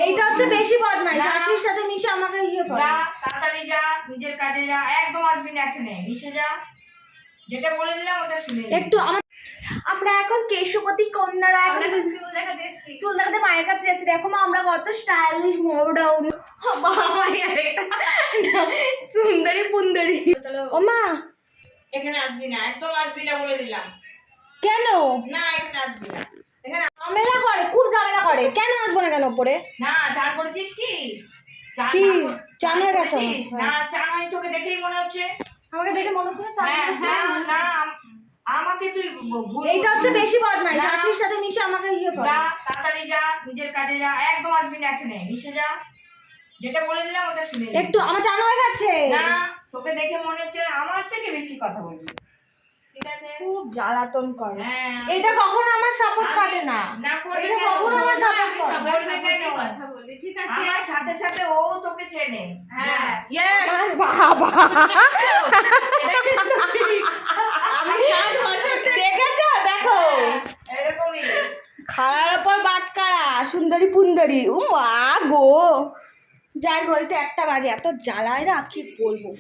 এইটা হচ্ছে বেশি বদমাইশ, শাশুড়ির সাথে মিশে আমাকে ইয়ে করে। যা তাড়াতাড়ি যা, নিজের কাজে যা, একদম আসবি না এখানে, নিচে যা, যেটা বলে দিলাম ওটা শুনে একটু আমরা এখন কেশবতী কন্যারা এখন চুল দেখাতে মায়ের কাছে যাচ্ছি। দেখো মা আমরা কত স্টাইলিশ মডার্ন, সুন্দরী পুন্দরী। ও মা এখানে আসবি না, একদম আসবি না বলে দিলাম। কেন? না এখানে আসবি না, এখানে ঝামেলা করে, খুব ঝামেলা করে। কেন আসবো না কেন উপরে? না। চান করেছিস কি? কি চান হয়ে গেছে? না চান হয়, তোকে দেখেই মনে হচ্ছে। আমাকে দেখে মনে হচ্ছে না চান করেছে। না আমাকে তুই এইটা হচ্ছে বেশি বদমাইশ, শাশুড়ির সাথে মিশে আমাকে ইয়ে করে। যা তাড়াতাড়ি যা, নিজের কাজে যা, একদম আসবি না এখানে, নিচে যা, যেটা বলে দিলাম ওটা শুনে একটু আমার চান হয়ে গেছে। না তোকে দেখে মনে হচ্ছে আমার থেকে বেশি কথা বলবি, ঠিক আছে? খুব জ্বালাতন করে। হ্যাঁ এটা কখনো আমার সাপোর্ট কাটে না। না করবি এটা কেন? কখনো আমার সাপোর্ট করে না। বলবে কেন? কথা বলি, ঠিক আছে? আমার সাথে সাথে ও তোকে চেনে। হ্যাঁ, yes! বাবা এটা কিন্তু ঠিক। আমি 7 বছর থেকে দেখেছো? দেখো এরকমই। খাড়ার ওপর বাটকারা, সুন্দরী পুন্দরী। ও মা গো, যাই ঘড়িতে 1টা বাজে, এত জ্বালায় না কি বলবো।